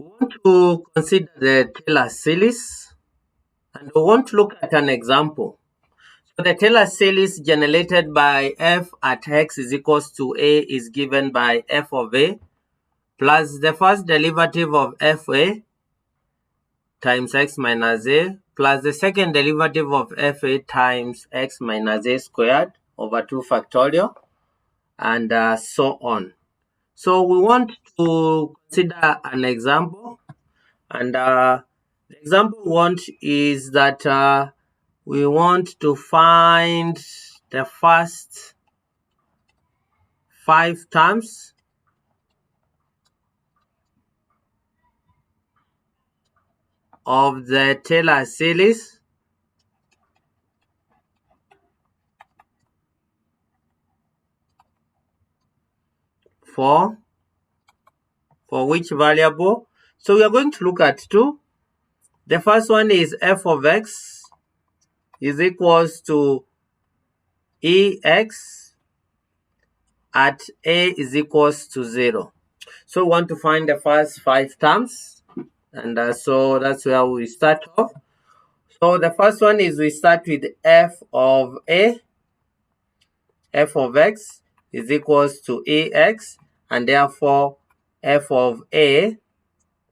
We want to consider the Taylor series, and we want to look at an example. So the Taylor series generated by f at x is equals to a is given by f of a plus the first derivative of fa times x minus a plus the second derivative of fa times x minus a squared over 2 factorial, and so on. So we want to consider an example, and the example we want is that we want to find the first 5 terms of the Taylor series for which variable. So we are going to look at two. The first one is f of x is equals to ex at a is equals to 0. So we want to find the first 5 terms, and so that's where we start off. So the first one is we start with f of a. F of x is equals to ax, and therefore f of a,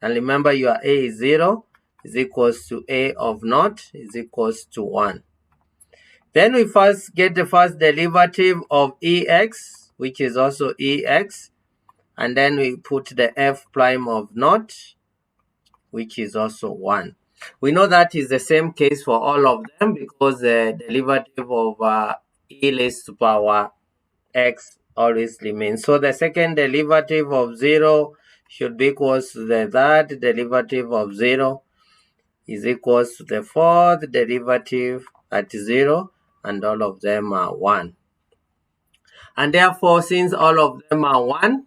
and remember your a is 0, is equals to a of naught is equals to 1. Then we first get the first derivative of ex, which is also ex, and then we put the f prime of naught, which is also 1. We know that is the same case for all of them because the derivative of e raised to power x always remains. So the second derivative of 0 should be equals to the third derivative of 0 is equals to the fourth derivative at 0, and all of them are 1. And therefore, since all of them are 1,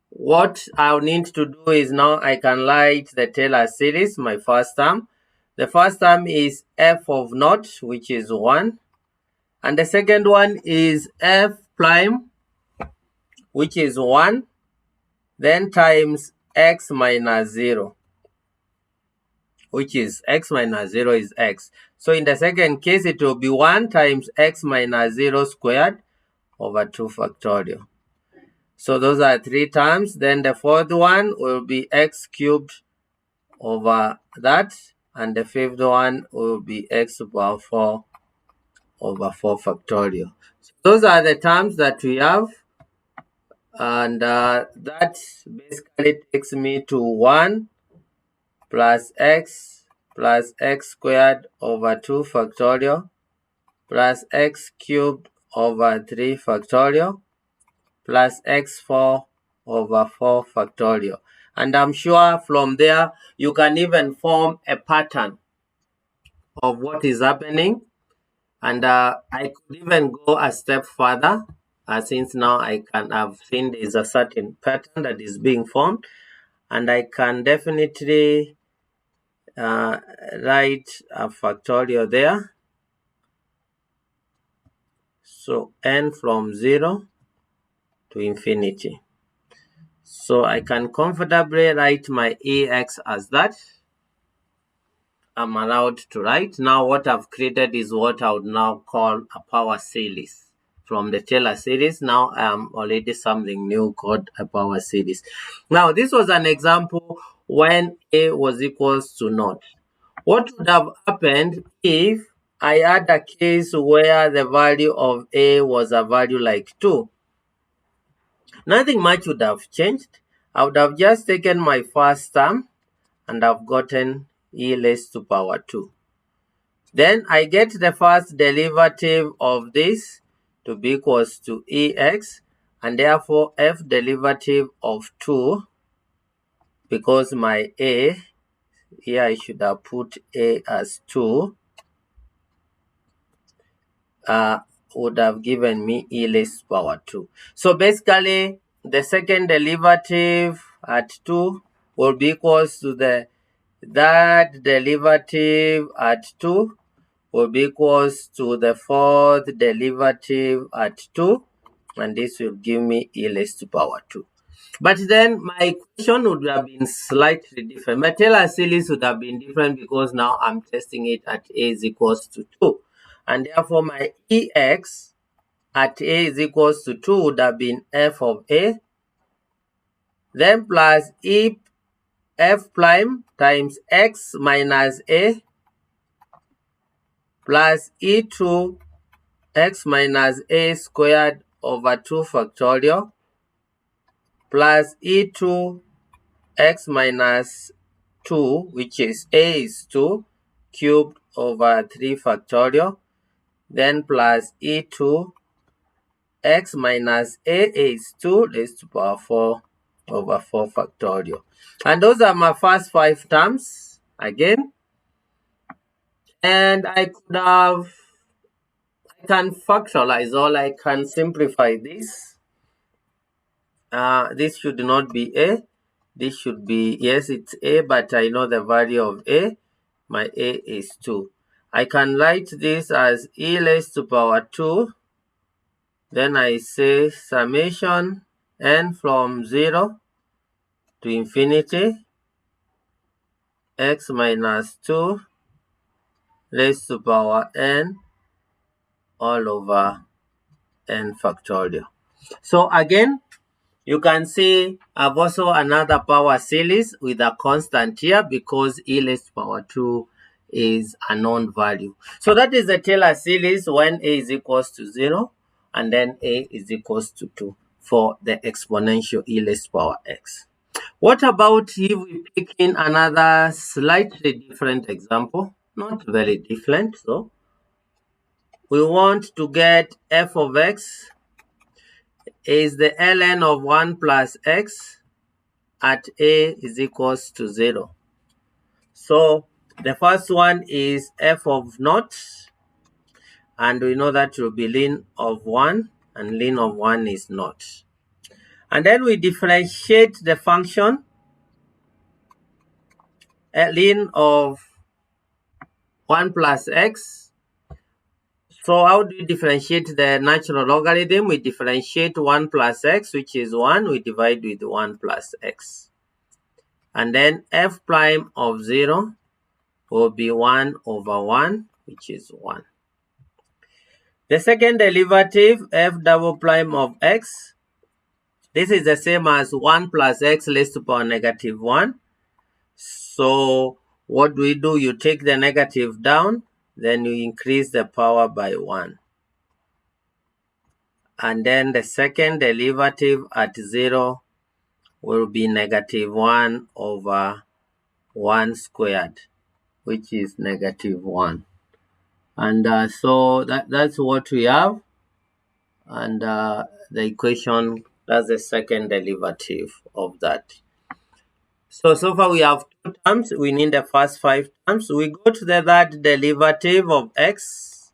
what I'll need to do is now I can write the Taylor series, my first term. The first term is f of naught, which is 1. And the second one is f prime, which is 1. Then times x minus 0, which is x minus 0 is x. So in the second case, it will be 1 times x minus 0 squared over 2 factorial. So those are 3 terms. Then the fourth one will be x cubed over that. And the fifth one will be x to the power 4 over 4 factorial. So those are the terms that we have. And that basically takes me to 1 plus x squared over 2 factorial plus x cubed over 3 factorial plus x4 over 4 factorial. And I'm sure from there you can even form a pattern of what is happening. And I could even go a step further since now I've seen there's a certain pattern that is being formed, and I can definitely write a factorial there. So n from 0 to infinity. So I can comfortably write my ax as that. I'm allowed to write. Now what I've created is what I would now call a power series. From the Taylor series, now I'm already something new called a power series. Now this was an example when a was equals to naught. What would have happened if I had a case where the value of a was a value like 2? Nothing much would have changed. I would have just taken my first term and I've gotten e raised to power 2. Then I get the first derivative of this to be equals to ex, and therefore f derivative of 2, because my a, here I should have put a as 2, would have given me e raised to power 2. So basically, the second derivative at 2 will be equals to the third derivative at 2 will be equals to the fourth derivative at 2, and this will give me e raised to power 2. But then my equation would have been slightly different. My Taylor series would have been different because now I'm testing it at a is equals to 2. And therefore my EX at a is equals to 2 would have been f of a, then plus e f prime times x minus a plus e2 x minus a squared over 2 factorial plus e2 x minus 2, which is a is 2 cubed over 3 factorial, then plus e2 x minus a is 2 raised to power 4 over 4 factorial. And those are my first 5 terms again. And I can factorize, or I can simplify this. This should not be a. This should be, yes, it's a, but I know the value of a. My a is 2. I can write this as e raised to power 2. Then I say summation n from 0 to infinity x minus 2 raised to power n all over n factorial. So again, you can see I've also another power series with a constant here because e raised to power 2 is a known value. So that is the Taylor series when a is equals to 0 and then a is equals to 2 for the exponential e raised to power x. What about if we pick in another slightly different example? Not very different, so we want to get f of x is the ln of 1 plus x at a is equals to 0. So the first one is f of naught, and we know that will be ln of 1, and ln of 1 is naught. And then we differentiate the function ln of 1 plus x. So how do we differentiate the natural logarithm? We differentiate 1 plus x, which is 1, we divide with 1 plus x. And then f prime of 0 will be 1 over 1, which is 1. The second derivative, f double prime of x, this is the same as 1 plus x raised to power negative 1. So what do? You take the negative down, then you increase the power by 1. And then the second derivative at 0 will be negative 1 over 1 squared, which is negative 1. And so that's what we have. And the equation, that's the second derivative of that. So far we have 2 terms. We need the first 5 terms. We go to the third derivative of x.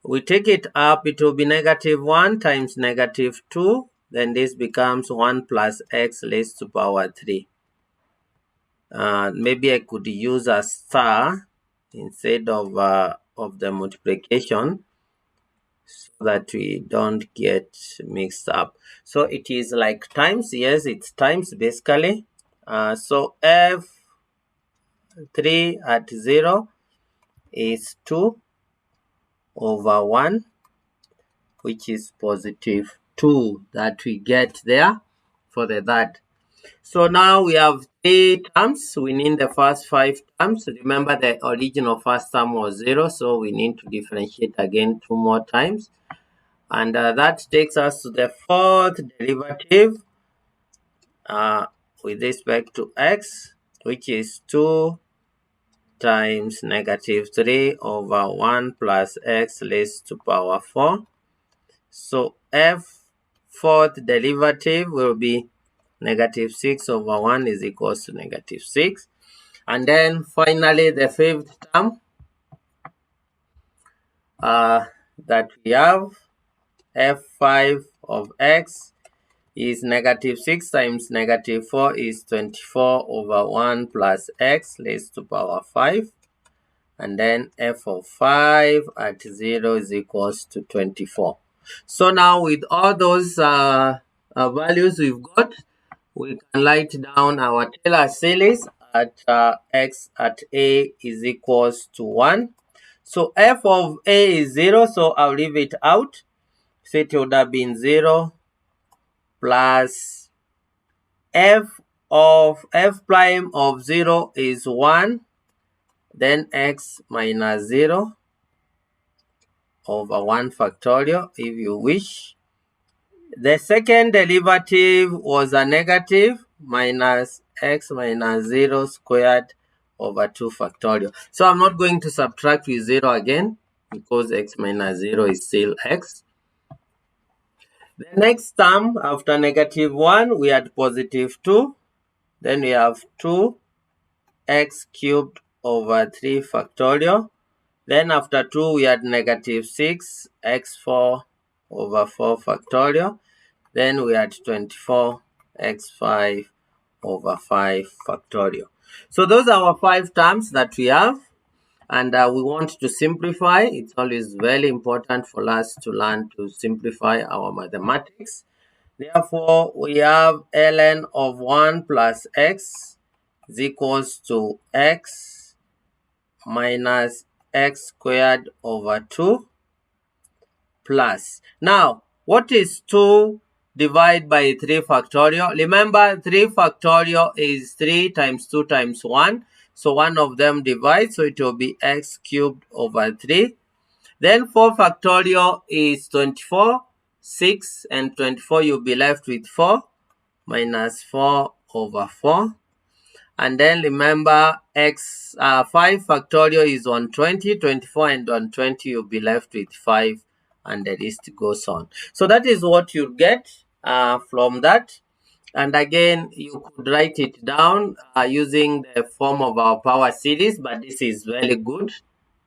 We take it up, it will be negative 1 times negative 2. Then this becomes 1 plus x raised to power 3. Maybe I could use a star instead of the multiplication, so that we don't get mixed up. So it is like times, yes, it's times basically. So f3 at 0 is 2 over 1, which is positive 2 that we get there for the third. So now we have 3 terms. We need the first 5 terms. Remember the original first term was 0, so we need to differentiate again 2 more times. And that takes us to the fourth derivative with respect to x, which is 2 times negative 3 over 1 plus x raised to power 4. So f fourth derivative will be negative 6 over 1 is equals to negative 6. And then finally the fifth term that we have, f5 of x is negative 6 times negative 4 is 24 over 1 plus x raised to power 5. And then f of 5 at 0 is equals to 24. So now with all those values we've got, we can write down our Taylor series at x at a is equals to 1. So f of a is 0, so I'll leave it out. So it would have been 0 plus f prime of 0 is 1, then x minus 0 over 1 factorial if you wish. The second derivative was a negative, minus x minus 0 squared over 2 factorial. So I'm not going to subtract with 0 again because x minus 0 is still x. The next term after negative 1, we had positive 2. Then we have 2x cubed over 3 factorial. Then after 2, we had negative 6, x4 over 4 factorial. Then we had 24, x5 over 5 factorial. So those are our 5 terms that we have. And we want to simplify. It's always very important for us to learn to simplify our mathematics. Therefore, we have ln of 1 plus x is equals to x minus x squared over 2 plus. Now, what is 2 divided by 3 factorial? Remember, 3 factorial is 3 times 2 times 1. So one of them divides, so it will be x cubed over 3. Then 4 factorial is 24. 6 and 24, you'll be left with 4 minus 4 over 4. And then remember, 5 factorial is 120, 24 and 120, you'll be left with 5, and the list goes on. So that is what you get from that. And again, you could write it down using the form of our power series, but this is very good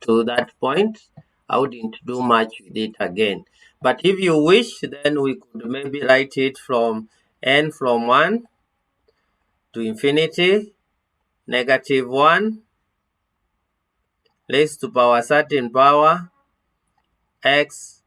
to that point. I wouldn't do much with it again. But if you wish, then we could maybe write it from n from 1 to infinity, negative 1 raised to power certain power x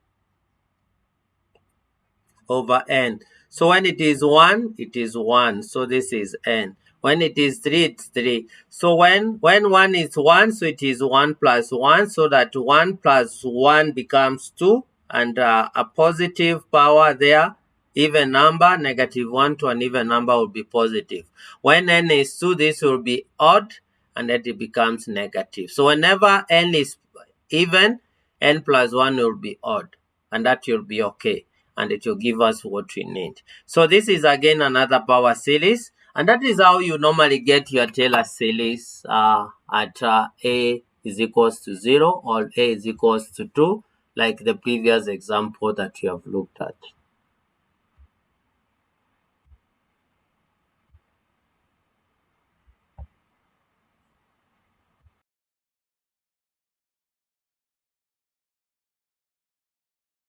over n. So when it is 1, it is 1. So this is n. When it is 3, it's 3. So when 1 is 1, so it is 1 plus 1. So that 1 plus 1 becomes 2. And a positive power there, even number, negative 1 to an even number will be positive. When n is 2, this will be odd, and then it becomes negative. So whenever n is even, n plus 1 will be odd, and that will be okay, and it will give us what we need. So this is again another power series, and that is how you normally get your Taylor series at a is equals to 0 or a is equals to 2, like the previous example that you have looked at.